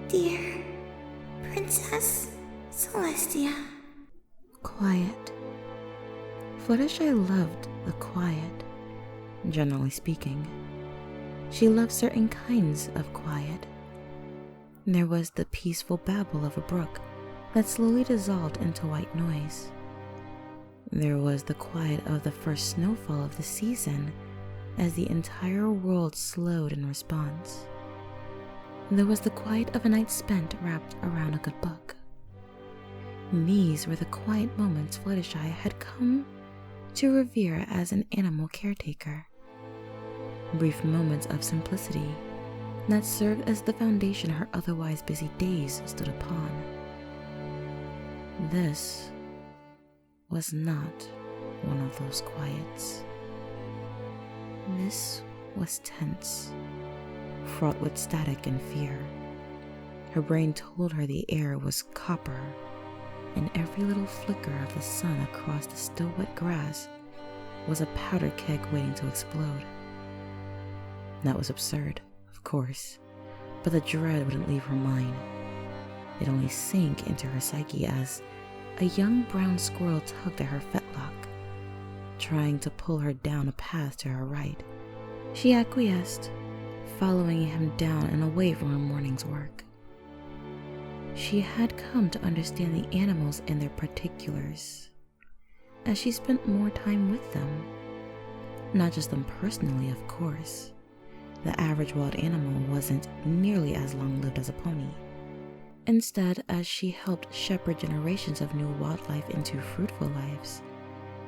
Dear Princess Celestia. Quiet. Fluttershy loved the quiet, generally speaking. She loved certain kinds of quiet. There was the peaceful babble of a brook that slowly dissolved into white noise. There was the quiet of the first snowfall of the season as the entire world slowed in response. There was the quiet of a night spent wrapped around a good book. These were the quiet moments Fluttershy had come to revere as an animal caretaker. Brief moments of simplicity that served as the foundation her otherwise busy days stood upon. This was not one of those quiets. This was tense, fraught with static and fear. Her brain told her the air was copper, and every little flicker of the sun across the still wet grass was a powder keg waiting to explode. That was absurd, of course, but the dread wouldn't leave her mind. It only sank into her psyche as a young brown squirrel tugged at her fetlock, trying to pull her down a path to her right. She acquiesced, following him down and away from her morning's work. She had come to understand the animals and their particulars, as she spent more time with them. Not just them personally, of course. The average wild animal wasn't nearly as long-lived as a pony. Instead, as she helped shepherd generations of new wildlife into fruitful lives,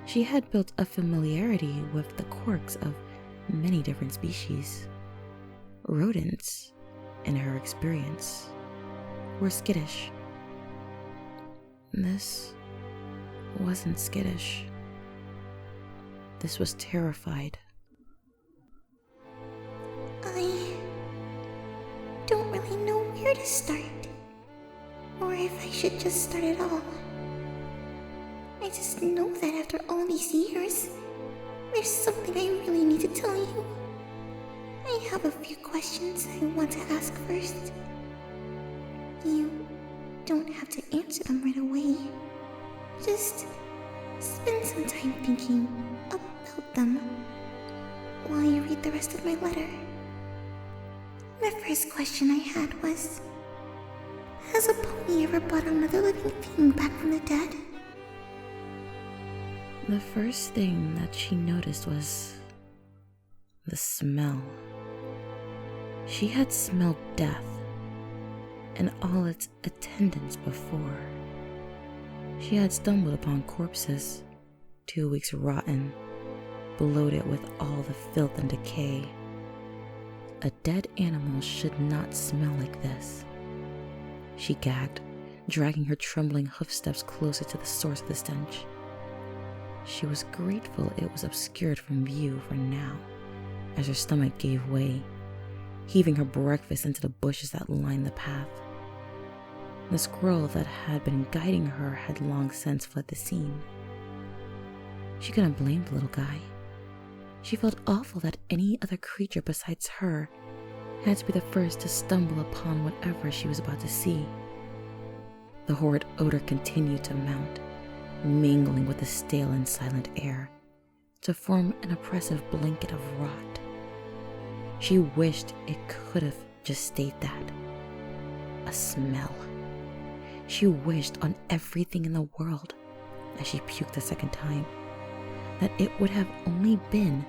she had built a familiarity with the quirks of many different species. Rodents, in her experience, were skittish. This wasn't skittish. This was terrified. I don't really know where to start, or if I should just start at all. I just know that after all these years, there's something I really need to tell you. I have a few questions I want to ask first. You don't have to answer them right away. Just spend some time thinking about them while you read the rest of my letter. The first question I had was, has a pony ever brought another living thing back from the dead? The first thing that she noticed was the smell. She had smelled death and all its attendants before. She had stumbled upon corpses, 2 weeks rotten, bloated with all the filth and decay. A dead animal should not smell like this. She gagged, dragging her trembling hoofsteps closer to the source of the stench. She was grateful it was obscured from view for now, as her stomach gave way, heaving her breakfast into the bushes that lined the path. The squirrel that had been guiding her had long since fled the scene. She couldn't blame the little guy. She felt awful that any other creature besides her had to be the first to stumble upon whatever she was about to see. The horrid odor continued to mount, mingling with the stale and silent air, to form an oppressive blanket of rot. She wished it could have just stayed that. A smell. She wished on everything in the world, as she puked the second time, that it would have only been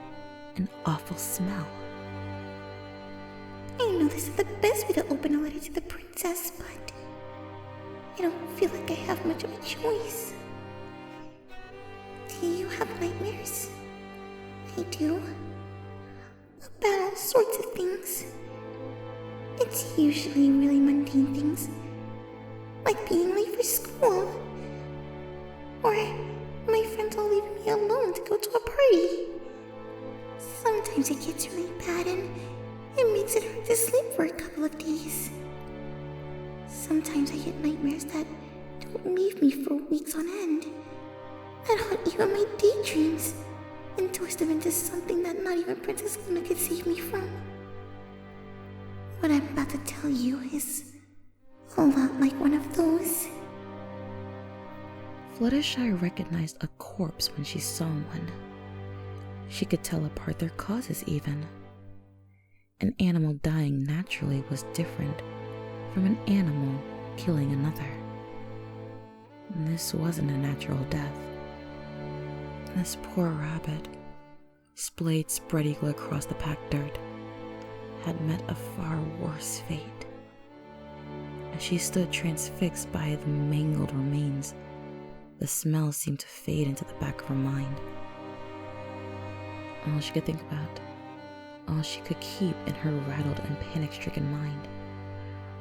an awful smell. I know this is the best way to open a letter to the princess, but I don't feel like I have much of a choice. Do you have nightmares? I do. About all sorts of things. It's usually really mundane things, like being late for school, or my friends all leaving me alone to go to a party. Sometimes it gets really bad and it makes it hard to sleep for a couple of days. Sometimes I get nightmares that don't leave me for weeks on end, that haunt even my daydreams and twist them into something that not even Princess Luna could save me from. What I'm about to tell you is A lot like one of those. Fluttershy recognized a corpse when she saw one. She could tell apart their causes even. An animal dying naturally was different from an animal killing another. This wasn't a natural death. This poor rabbit, splayed spread eagle across the packed dirt, had met a far worse fate. As she stood transfixed by the mangled remains, the smell seemed to fade into the back of her mind. All she could think about, all she could keep in her rattled and panic-stricken mind,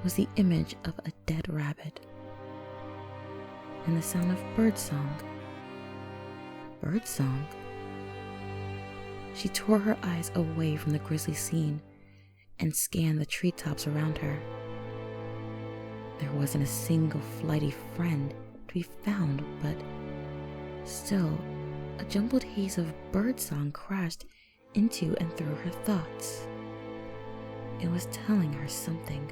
was the image of a dead rabbit and the sound of birdsong. Birdsong? She tore her eyes away from the grisly scene and scanned the treetops around her. There wasn't a single flighty friend to be found, but still, a jumbled haze of birdsong crashed into and through her thoughts. It was telling her something.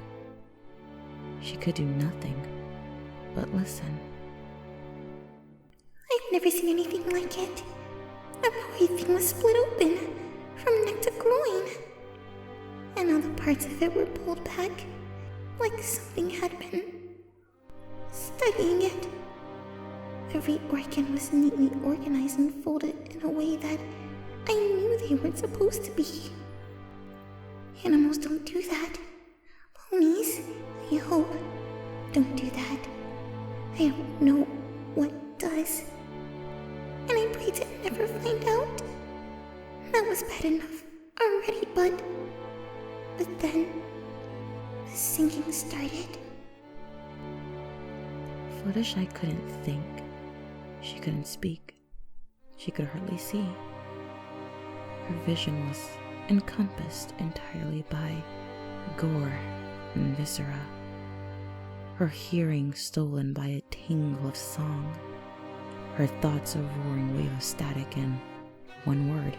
She could do nothing but listen. I've never seen anything like it. The poor thing was split open, from neck to groin. And all the parts of it were pulled back, like something had been studying it. Every organ was neatly organized and folded in a way that I knew they weren't supposed to be. Animals don't do that. Ponies, I hope, don't do that. I don't know what does. And I pray to never find out. That was bad enough already, but then the singing started. Fluttershy couldn't think. She couldn't speak. She could hardly see. Her vision was encompassed entirely by gore and viscera. Her hearing stolen by a tingle of song. Her thoughts a roaring wave of static and one word,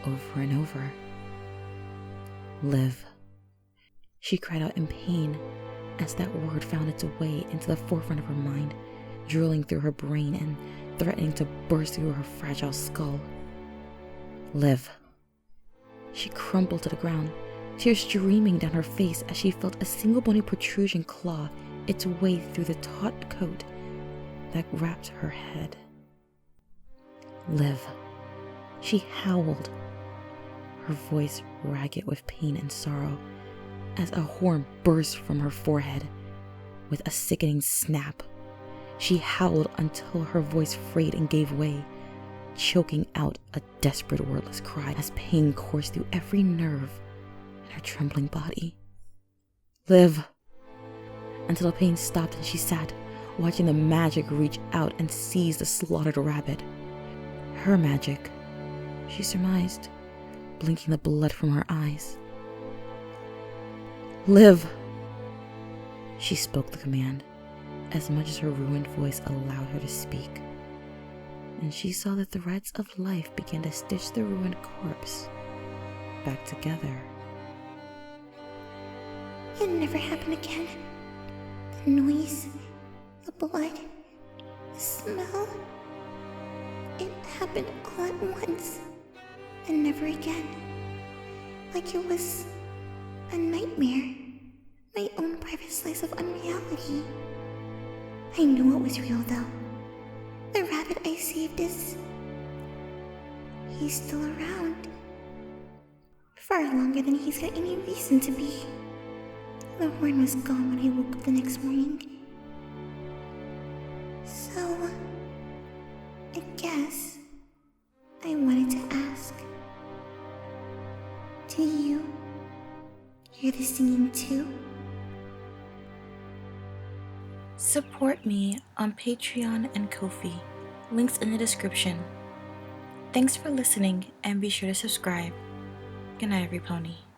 over and over. Live. She cried out in pain as that word found its way into the forefront of her mind, drilling through her brain and threatening to burst through her fragile skull. Live. She crumpled to the ground, tears streaming down her face as she felt a single bony protrusion claw its way through the taut coat that wrapped her head. Live. She howled, her voice ragged with pain and sorrow, as a horn burst from her forehead with a sickening snap. She howled until her voice frayed and gave way, choking out a desperate wordless cry as pain coursed through every nerve in her trembling body. Live! Until the pain stopped and she sat, watching the magic reach out and seize the slaughtered rabbit. Her magic, she surmised, blinking the blood from her eyes. Live! She spoke the command, as much as her ruined voice allowed her to speak. And she saw the threads of life begin to stitch the ruined corpse back together. It never happened again. The noise, the blood, the smell. It happened all at once, and never again. Like it was a nightmare, my own private slice of unreality. I knew it was real though. The rabbit I saved he's still around. Far longer than he's got any reason to be. The horn was gone when I woke up the next morning. So, I guess I wanted to ask, do you hear the singing too? Support me on Patreon and Ko-fi, links in the description. Thanks for listening and be sure to subscribe. Good night, every pony.